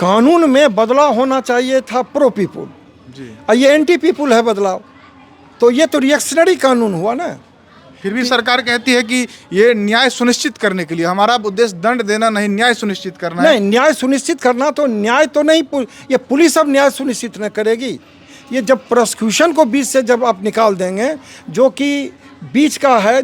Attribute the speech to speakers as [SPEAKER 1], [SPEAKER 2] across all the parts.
[SPEAKER 1] कानून में बदलाव होना चाहिए था प्रो पीपुल
[SPEAKER 2] जी।
[SPEAKER 1] और ये एंटी पीपुल है बदलाव, तो ये तो रिएक्शनरी कानून हुआ ना।
[SPEAKER 2] फिर भी सरकार कहती है कि ये न्याय सुनिश्चित करने के लिए, हमारा उद्देश्य दंड देना नहीं, न्याय सुनिश्चित करना है।
[SPEAKER 1] नहीं, न्याय सुनिश्चित करना तो न्याय तो नहीं, ये पुलिस अब न्याय सुनिश्चित न करेगी। ये जब प्रोसिक्यूशन को बीच से जब आप निकाल देंगे, जो कि बीच का है,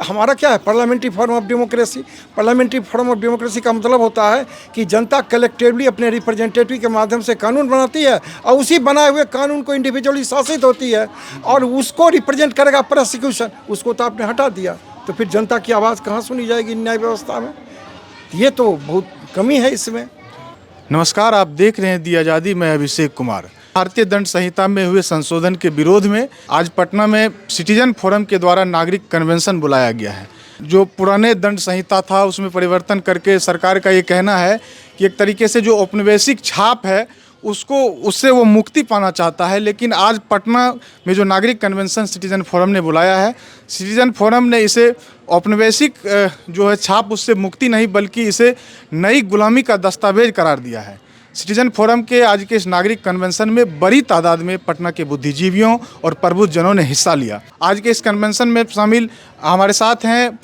[SPEAKER 1] हमारा क्या है parliamentary form of democracy. Parliamentary form of democracy का मतलब होता है कि जनता कलेक्टिवली अपने रिप्रेजेंटेटिव के माध्यम से कानून बनाती है और उसी बनाए हुए कानून को इंडिविजुअली शासित होती है और उसको रिप्रेजेंट करेगा प्रोसिक्यूशन। उसको तो आपने हटा दिया, तो फिर जनता की आवाज़ कहाँ सुनी जाएगी न्याय व्यवस्था में? ये तो बहुत कमी है इसमें।
[SPEAKER 2] नमस्कार, आप देख रहे हैं दी आज़ादी, मैं अभिषेक कुमार। भारतीय दंड संहिता में हुए संशोधन के विरोध में आज पटना में सिटीजन फोरम के द्वारा नागरिक कन्वेंशन बुलाया गया है। जो पुराने दंड संहिता था उसमें परिवर्तन करके सरकार का ये कहना है कि एक तरीके से जो औपनिवेशिक छाप है उससे वो मुक्ति पाना चाहता है। लेकिन आज पटना में जो नागरिक कन्वेंशन सिटीजन फोरम ने बुलाया है, सिटीजन फोरम ने इसे औपनिवेशिक जो है छाप उससे मुक्ति नहीं बल्कि इसे नई गुलामी का दस्तावेज करार दिया है। सिटीजन फोरम के आज के इस नागरिक कन्वेंशन में बड़ी तादाद में पटना के बुद्धिजीवियों और प्रबुद्धजनों ने हिस्सा लिया। आज के इस कन्वेंशन में शामिल हमारे साथ हैं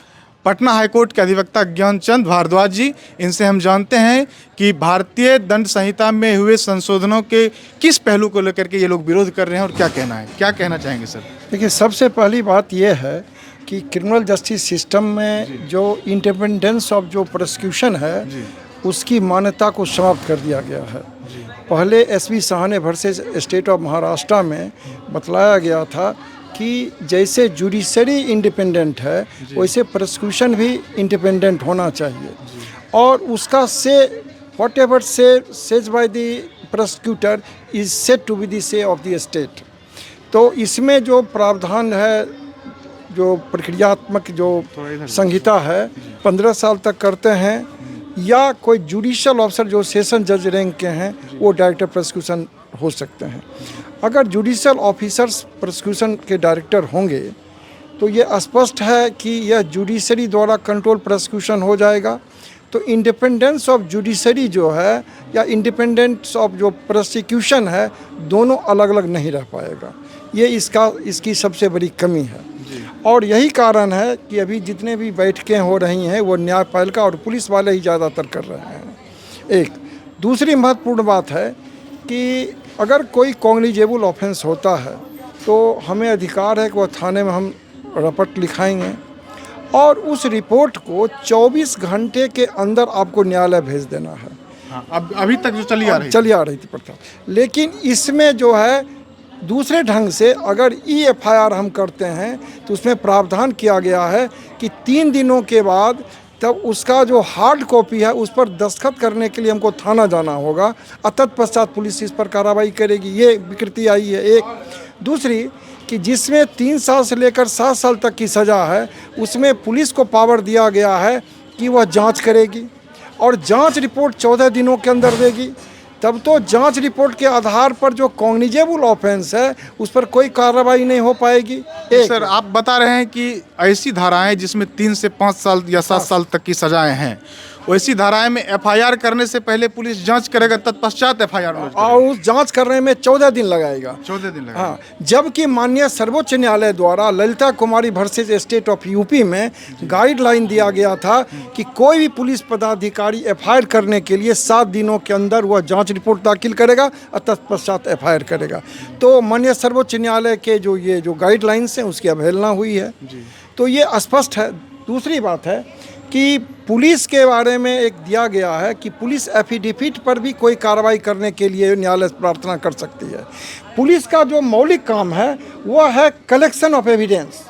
[SPEAKER 2] पटना हाईकोर्ट के अधिवक्ता ज्ञानचंद भारद्वाज जी। इनसे हम जानते हैं कि भारतीय दंड संहिता में हुए संशोधनों के किस पहलू को लेकर के ये लोग विरोध कर रहे हैं और क्या कहना है, क्या कहना चाहेंगे सर?
[SPEAKER 1] देखिए, सबसे पहली बात यह है कि क्रिमिनल जस्टिस सिस्टम में जो इंडिपेंडेंस ऑफ जो प्रोसिक्यूशन है उसकी मान्यता को समाप्त कर दिया गया है। पहले S V Sahni versus state of Maharashtra में बतलाया गया था कि जैसे जुडिशरी इंडिपेंडेंट है वैसे प्रोसिक्यूशन भी इंडिपेंडेंट होना चाहिए और उसका से whatever says by the prosecutor is said to be the say of the state. तो इसमें जो प्रावधान है, जो प्रक्रियात्मक जो संहिता है, 15 साल तक करते हैं या कोई जुडिशियल ऑफिसर जो सेशन जज रैंक के हैं वो डायरेक्टर प्रोसिक्यूशन हो सकते हैं। अगर जुडिशियल ऑफिसर्स प्रोसिक्यूशन के डायरेक्टर होंगे तो ये स्पष्ट है कि यह जुडिशरी द्वारा कंट्रोल प्रोसिक्यूशन हो जाएगा। तो इंडिपेंडेंस ऑफ जुडिशरी जो है या इंडिपेंडेंस ऑफ जो प्रोसिक्यूशन है दोनों अलग अलग नहीं रह पाएगा। ये इसकी सबसे बड़ी कमी है और यही कारण है कि अभी जितने भी बैठकें हो रही हैं वो न्यायपालिका और पुलिस वाले ही ज़्यादातर कर रहे हैं। एक दूसरी महत्वपूर्ण बात है कि अगर कोई कॉग्निजेबल ऑफेंस होता है तो हमें अधिकार है कि वह थाने में हम रिपोर्ट लिखाएंगे और उस रिपोर्ट को 24 घंटे के अंदर आपको न्यायालय भेज देना है।
[SPEAKER 2] अब अभी तक जो चली आ रही थी प्रथा, लेकिन इसमें जो है दूसरे ढंग से अगर EFIR हम करते हैं तो उसमें प्रावधान किया गया है कि 3 दिनों के बाद तब उसका जो हार्ड कॉपी है उस पर दस्तखत करने के लिए हमको थाना जाना होगा और तत्पश्चात पुलिस इस पर कार्रवाई करेगी। ये विकृति आई है। एक दूसरी कि जिसमें 3 साल से लेकर 7 साल तक की सज़ा है उसमें पुलिस को पावर दिया गया है कि वह जांच करेगी और जांच रिपोर्ट 14 दिनों के अंदर देगी। तब तो जांच रिपोर्ट के आधार पर जो कॉग्निजेबल ऑफेंस है उस पर कोई कार्रवाई नहीं हो पाएगी। सर, आप बता रहे हैं कि ऐसी धाराएं जिसमें 3 से 5 साल या 7 साल तक की सजाएं हैं, वैसी धाराएं में FIR करने से पहले पुलिस जांच करेगा, तत्पश्चात FIR
[SPEAKER 1] और उस जांच करने में 14 दिन लगाएगा।
[SPEAKER 2] 14 दिन लगेगा।
[SPEAKER 1] हाँ, जबकि माननीय सर्वोच्च न्यायालय द्वारा ललिता कुमारी वर्सेस स्टेट ऑफ यूपी में गाइडलाइन दिया गया था कि कोई भी पुलिस पदाधिकारी FIR करने के लिए 7 दिनों के अंदर वह जांच रिपोर्ट दाखिल करेगा और तत्पश्चात FIR करेगा। तो माननीय सर्वोच्च न्यायालय के जो गाइडलाइंस हैं उसकी अवहेलना हुई है। तो ये स्पष्ट है। दूसरी बात है कि पुलिस के बारे में एक दिया गया है कि पुलिस एफिडेविट पर भी कोई कार्रवाई करने के लिए न्यायालय प्रार्थना कर सकती है। पुलिस का जो मौलिक काम है वह है कलेक्शन ऑफ एविडेंस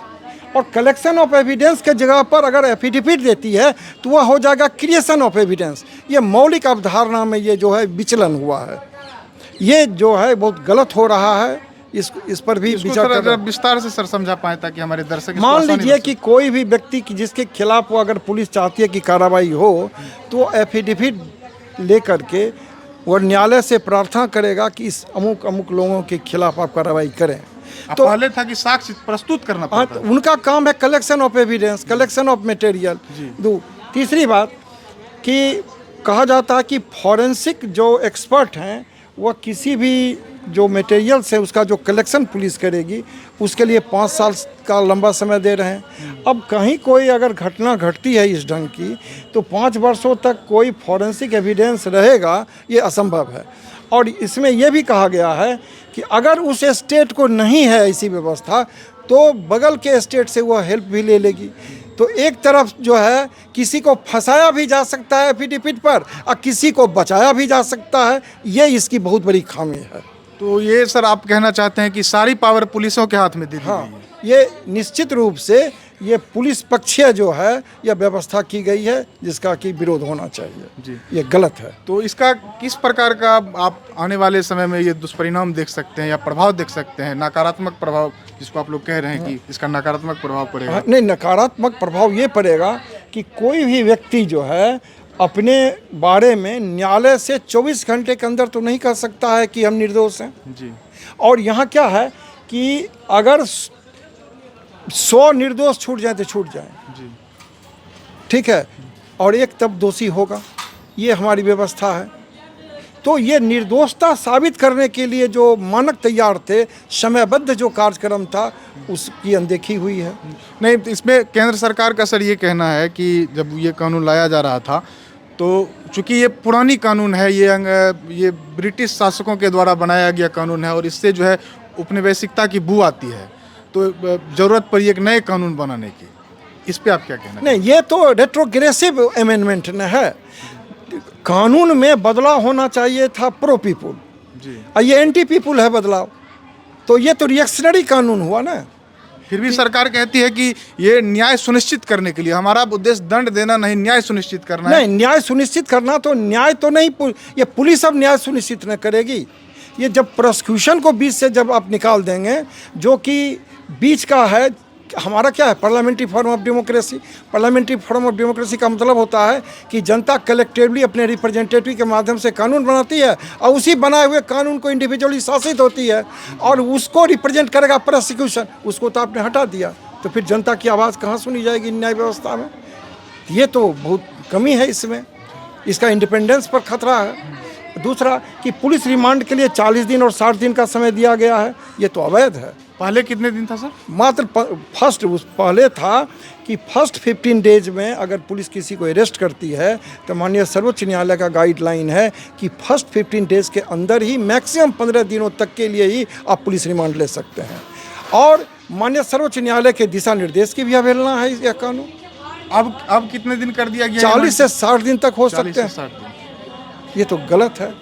[SPEAKER 1] और कलेक्शन ऑफ एविडेंस के जगह पर अगर एफिडेविट देती है तो वह हो जाएगा क्रिएशन ऑफ एविडेंस। ये मौलिक अवधारणा में ये जो है विचलन हुआ है, ये जो है बहुत गलत हो रहा है। इस पर भी
[SPEAKER 2] विस्तार से सर समझा पाए ताकि हमारे दर्शक
[SPEAKER 1] मान लीजिए कि कोई भी व्यक्ति की जिसके खिलाफ वो अगर पुलिस चाहती है कि कार्रवाई हो तो एफिडेविट लेकर के वो न्यायालय से प्रार्थना करेगा कि इस अमुक अमुक लोगों के खिलाफ आप कार्रवाई करें।
[SPEAKER 2] तो पहले था कि साक्ष्य प्रस्तुत करना पड़ता है।
[SPEAKER 1] उनका काम है collection of evidence, collection of material. तीसरी बात कि कहा जाता है कि फॉरेंसिक जो एक्सपर्ट हैं वह किसी भी जो मटेरियल्स है उसका जो कलेक्शन पुलिस करेगी उसके लिए 5 साल का लंबा समय दे रहे हैं। अब कहीं कोई अगर घटना घटती है इस ढंग की तो 5 वर्षों तक कोई फॉरेंसिक एविडेंस रहेगा, ये असंभव है। और इसमें यह भी कहा गया है कि अगर उस स्टेट को नहीं है ऐसी व्यवस्था तो बगल के स्टेट से वह हेल्प भी ले लेगी। तो एक तरफ जो है किसी को फंसाया भी जा सकता है एफिडेविट पर और किसी को बचाया भी जा सकता है, ये इसकी बहुत बड़ी खामी है।
[SPEAKER 2] तो ये सर आप कहना चाहते हैं कि सारी पावर पुलिसों के हाथ में दे दी
[SPEAKER 1] हाँ,
[SPEAKER 2] गई है?
[SPEAKER 1] ये निश्चित रूप से ये पुलिस पक्षीय जो है यह व्यवस्था की गई है जिसका कि विरोध होना चाहिए
[SPEAKER 2] जी।
[SPEAKER 1] ये गलत है।
[SPEAKER 2] तो इसका किस प्रकार का आप आने वाले समय में ये दुष्परिणाम देख सकते हैं या प्रभाव देख सकते हैं, नकारात्मक प्रभाव जिसको आप लोग कह रहे हैं कि इसका नकारात्मक प्रभाव पड़ेगा?
[SPEAKER 1] हाँ, नहीं, नकारात्मक प्रभाव ये पड़ेगा कि कोई भी व्यक्ति जो है अपने बारे में न्यायालय से 24 घंटे के अंदर तो नहीं कह सकता है कि हम निर्दोष हैं।
[SPEAKER 2] जी।
[SPEAKER 1] और यहाँ क्या है कि अगर 100 निर्दोष छूट जाए तो छूट जाए,
[SPEAKER 2] जी।
[SPEAKER 1] ठीक है, और एक तब दोषी होगा, ये हमारी व्यवस्था है। तो ये निर्दोषता साबित करने के लिए जो मानक तैयार थे, समयबद्ध जो कार्यक्रम था, उसकी अनदेखी हुई है।
[SPEAKER 2] नहीं, इसमें केंद्र सरकार का सर ये कहना है कि जब ये कानून लाया जा रहा था तो चूंकि ये पुरानी कानून है, ये ब्रिटिश शासकों के द्वारा बनाया गया कानून है और इससे जो है उपनिवेशिकता की बू आती है, तो ज़रूरत पड़ी एक नए कानून बनाने की। इस पे आप क्या कहना?
[SPEAKER 1] नहीं, ये तो रेट्रोग्रेसिव अमेंडमेंट न है। कानून में बदलाव होना चाहिए था प्रो पीपुल
[SPEAKER 2] जी,
[SPEAKER 1] और ये एंटी पीपुल है बदलाव, तो ये तो रिएक्शनरी कानून हुआ ना।
[SPEAKER 2] फिर भी सरकार कहती है कि ये न्याय सुनिश्चित करने के लिए, हमारा उद्देश्य दंड देना नहीं, न्याय सुनिश्चित करना है।
[SPEAKER 1] नहीं, न्याय सुनिश्चित करना तो न्याय तो नहीं, ये पुलिस अब न्याय सुनिश्चित न करेगी। ये जब प्रोसिक्यूशन को बीच से जब आप निकाल देंगे, जो कि बीच का है, हमारा क्या है parliamentary form of democracy. Parliamentary form of democracy का मतलब होता है कि जनता कलेक्टिवली अपने रिप्रेजेंटेटिव के माध्यम से कानून बनाती है और उसी बनाए हुए कानून को इंडिविजुअली शासित होती है और उसको रिप्रेजेंट करेगा प्रोसिक्यूशन। उसको तो आपने हटा दिया, तो फिर जनता की आवाज़ कहाँ सुनी जाएगी न्याय व्यवस्था में? ये तो बहुत कमी है इसमें, इसका इंडिपेंडेंस पर खतरा है। दूसरा कि पुलिस रिमांड के लिए 40 दिन और 60 दिन का समय दिया गया है, ये तो अवैध है।
[SPEAKER 2] पहले कितने दिन था सर?
[SPEAKER 1] मात्र पहले था कि फर्स्ट 15 डेज में अगर पुलिस किसी को अरेस्ट करती है तो माननीय सर्वोच्च न्यायालय का गाइडलाइन है कि फर्स्ट 15 डेज के अंदर ही मैक्सिमम 15 दिनों तक के लिए ही आप पुलिस रिमांड ले सकते हैं। और माननीय सर्वोच्च न्यायालय के दिशा निर्देश की भी अवहेलना है यह कानून।
[SPEAKER 2] अब कितने दिन कर दिया गया?
[SPEAKER 1] 40 से 60 दिन तक हो सकते हैं।
[SPEAKER 2] 60 दिन।
[SPEAKER 1] ये तो गलत है।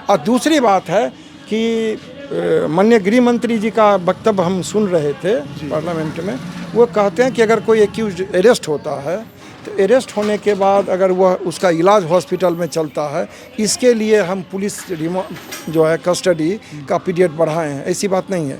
[SPEAKER 1] और दूसरी बात है कि माननीय गृह मंत्री जी का वक्तव्य हम सुन रहे थे पार्लियामेंट में, वो कहते हैं कि अगर कोई एक्यूज अरेस्ट होता है तो अरेस्ट होने के बाद अगर वह उसका इलाज हॉस्पिटल में चलता है, इसके लिए हम पुलिस जो है कस्टडी का पीरियड बढ़ाए हैं। ऐसी बात नहीं है।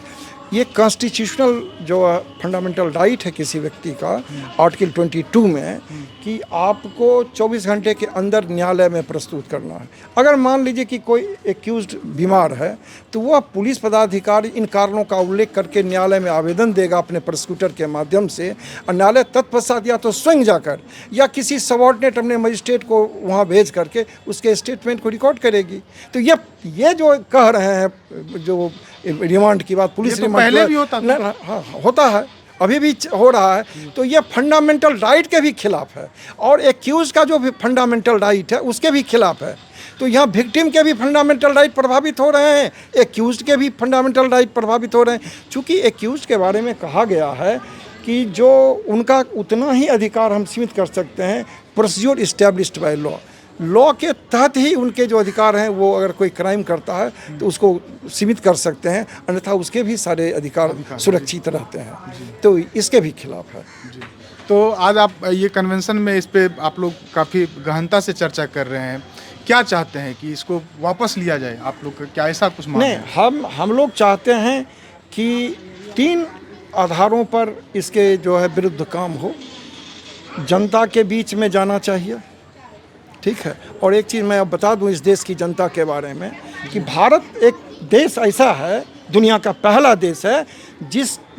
[SPEAKER 1] ये कॉन्स्टिट्यूशनल जो फंडामेंटल राइट है किसी व्यक्ति का आर्टिकल 22 में कि आपको 24 घंटे के अंदर न्यायालय में प्रस्तुत करना है। अगर मान लीजिए कि कोई एक्यूज्ड बीमार है तो वह पुलिस पदाधिकारी इन कारणों का उल्लेख करके न्यायालय में आवेदन देगा अपने प्रोसिक्यूटर के माध्यम से, और न्यायालय तत्पश्चात या तो स्वयं जाकर या किसी सबऑर्डिनेट अपने मजिस्ट्रेट को वहाँ भेज करके उसके स्टेटमेंट को रिकॉर्ड करेगी। तो ये जो कह रहे हैं जो रिमांड की बात, पुलिस रिमांड
[SPEAKER 2] पहले भी होता था।
[SPEAKER 1] हाँ, होता है, अभी भी हो रहा है। तो ये फंडामेंटल राइट के भी खिलाफ है और एक्यूज का जो भी फंडामेंटल राइट है उसके भी खिलाफ है। तो यहाँ विक्टिम के भी फंडामेंटल राइट प्रभावित हो रहे हैं, एक्यूज के भी फंडामेंटल राइट प्रभावित हो रहे हैं। चूँकि एक्यूज के बारे में कहा गया है कि जो उनका उतना ही अधिकार हम सीमित कर सकते हैं प्रोसीजर इस्टेब्लिश्ड बाय लॉ के तहत ही उनके जो अधिकार हैं, वो अगर कोई क्राइम करता है तो उसको सीमित कर सकते हैं, अन्यथा उसके भी सारे अधिकार सुरक्षित रहते हैं। तो इसके भी खिलाफ है।
[SPEAKER 2] तो आज आप ये कन्वेंशन में इस पे आप लोग काफ़ी गहनता से चर्चा कर रहे हैं, क्या चाहते हैं कि इसको वापस लिया जाए? आप लोग क्या ऐसा कुछ मांग
[SPEAKER 1] नहीं, हम लोग चाहते हैं कि 3 आधारों पर इसके जो है विरुद्ध काम हो। जनता के बीच में जाना चाहिए, ठीक है। और एक चीज़ मैं अब बता दूं इस देश की जनता के बारे में कि भारत एक देश ऐसा है, दुनिया का पहला देश है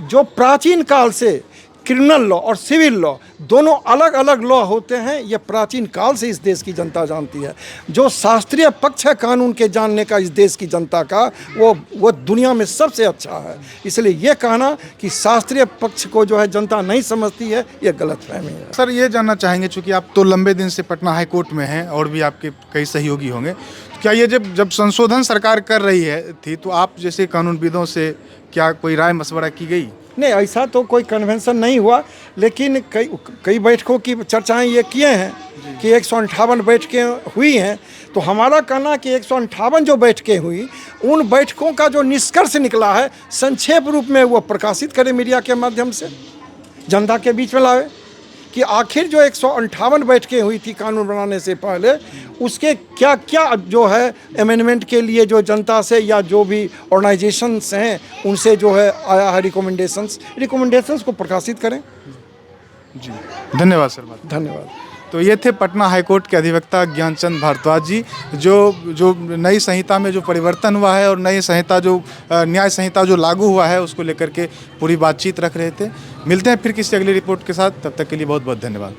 [SPEAKER 1] जो प्राचीन काल से क्रिमिनल लॉ और सिविल लॉ दोनों अलग अलग लॉ होते हैं, ये प्राचीन काल से इस देश की जनता जानती है। जो शास्त्रीय पक्ष है कानून के जानने का इस देश की जनता का, वो दुनिया में सबसे अच्छा है। इसलिए ये कहना कि शास्त्रीय पक्ष को जो है जनता नहीं समझती है, ये गलतफहमी है।
[SPEAKER 2] सर ये जानना चाहेंगे, चूंकि आप तो लंबे दिन से पटना हाई कोर्ट में हैं और भी आपके कई सहयोगी होंगे, क्या ये जब संशोधन सरकार कर रही थी तो आप जैसे कानूनविदों से क्या कोई राय मशवरा की गई?
[SPEAKER 1] नहीं, ऐसा तो कोई कन्वेंशन नहीं हुआ, लेकिन कई बैठकों की चर्चाएं ये किए हैं कि 158 बैठकें हुई हैं। तो हमारा कहना कि 158 जो बैठकें हुई, उन बैठकों का जो निष्कर्ष निकला है संक्षेप रूप में वो प्रकाशित करें मीडिया के माध्यम से, जनता के बीच में लाए कि आखिर जो 158 बैठकें हुई थी कानून बनाने से पहले, उसके क्या क्या जो है अमेंडमेंट के लिए जो जनता से या जो भी ऑर्गेनाइजेशंस हैं उनसे जो है आया है रिकमेंडेशंस को प्रकाशित करें।
[SPEAKER 2] जी, धन्यवाद सर।
[SPEAKER 1] धन्यवाद।
[SPEAKER 2] तो ये थे पटना हाईकोर्ट के अधिवक्ता ज्ञानचंद भारद्वाज जी, जो नई संहिता में जो परिवर्तन हुआ है और नई संहिता जो न्याय संहिता जो लागू हुआ है उसको लेकर के पूरी बातचीत रख रहे थे। मिलते हैं फिर किसी अगली रिपोर्ट के साथ, तब तक के लिए बहुत बहुत धन्यवाद।